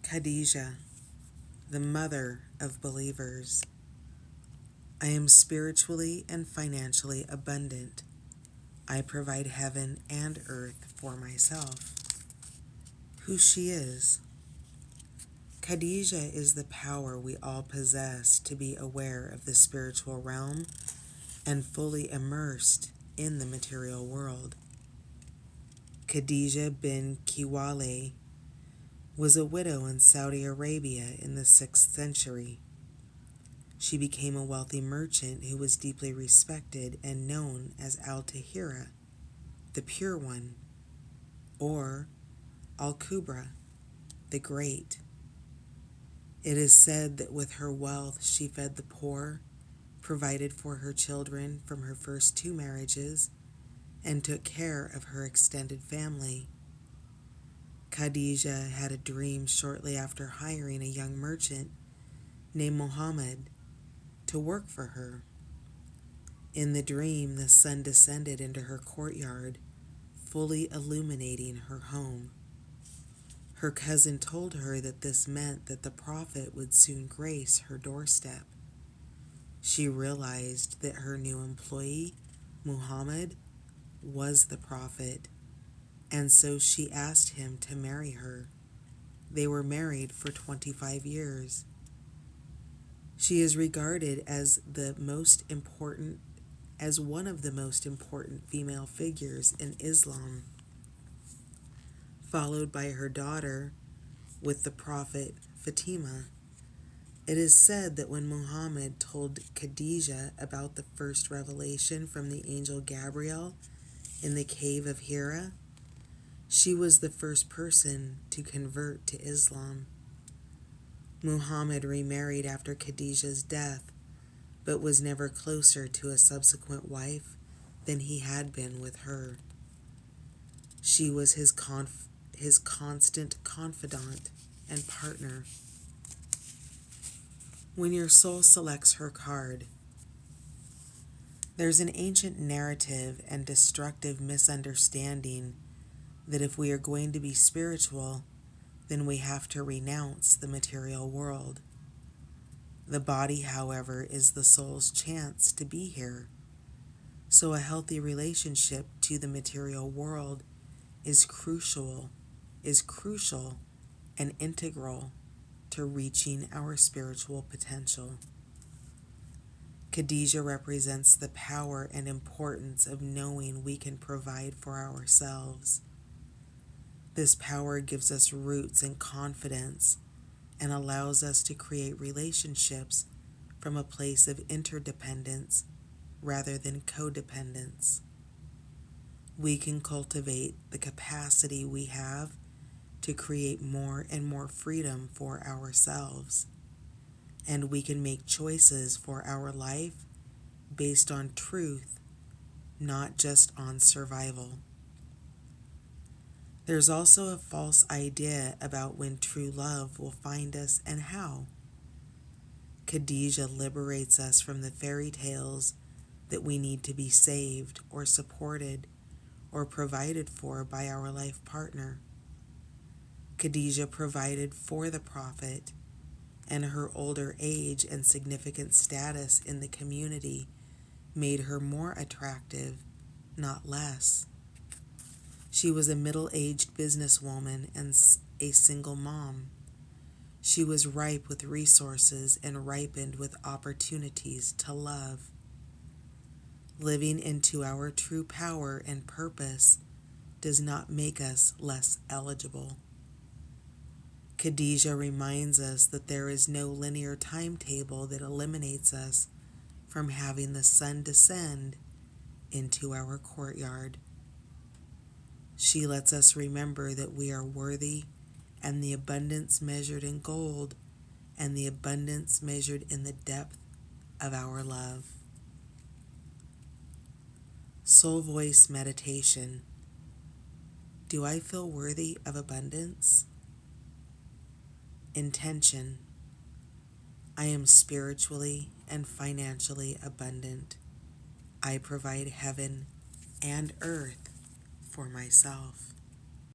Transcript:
Khadijah, the mother of believers. I am spiritually and financially abundant. I provide heaven and earth for myself. Who she is. Khadijah is the power we all possess to be aware of the spiritual realm and fully immersed in the material world. Khadijah bin Kiwale was a widow in Saudi Arabia in the 6th century. She became a wealthy merchant who was deeply respected and known as Al-Tahira, the Pure One, or Al-Kubra, the Great. It is said that with her wealth she fed the poor, provided for her children from her first 2 marriages, and took care of her extended family. Khadijah had a dream shortly after hiring a young merchant named Muhammad to work for her. In the dream, the sun descended into her courtyard, fully illuminating her home. Her cousin told her that this meant that the prophet would soon grace her doorstep. She realized that her new employee, Muhammad, was the prophet, and so she asked him to marry her. They were married for 25 years. She is regarded as one of the most important female figures in Islam, followed by her daughter with the prophet Fatima. It is said that when Muhammad told Khadijah about the first revelation from the angel Gabriel in the cave of Hira, she was the first person to convert to Islam. Muhammad remarried after Khadijah's death, but was never closer to a subsequent wife than he had been with her. She was his constant confidant and partner. When your soul selects her card, there's an ancient narrative and destructive misunderstanding that if we are going to be spiritual, then we have to renounce the material world. The body, however, is the soul's chance to be here. So a healthy relationship to the material world is crucial and integral to reaching our spiritual potential. Khadijah represents the power and importance of knowing we can provide for ourselves. This power gives us roots and confidence and allows us to create relationships from a place of interdependence rather than codependence. We can cultivate the capacity we have to create more and more freedom for ourselves, and we can make choices for our life based on truth, not just on survival. There's also a false idea about when true love will find us and how. Khadijah liberates us from the fairy tales that we need to be saved or supported or provided for by our life partner. Khadijah provided for the prophet, and her older age and significant status in the community made her more attractive, not less. She was a middle-aged businesswoman and a single mom. She was ripe with resources and ripened with opportunities to love. Living into our true power and purpose does not make us less eligible. Khadijah reminds us that there is no linear timetable that eliminates us from having the sun descend into our courtyard. She lets us remember that we are worthy, and the abundance measured in gold, and the abundance measured in the depth of our love. Soul Voice Meditation. Do I feel worthy of abundance? Intention. I am spiritually and financially abundant. I provide heaven and earth for myself.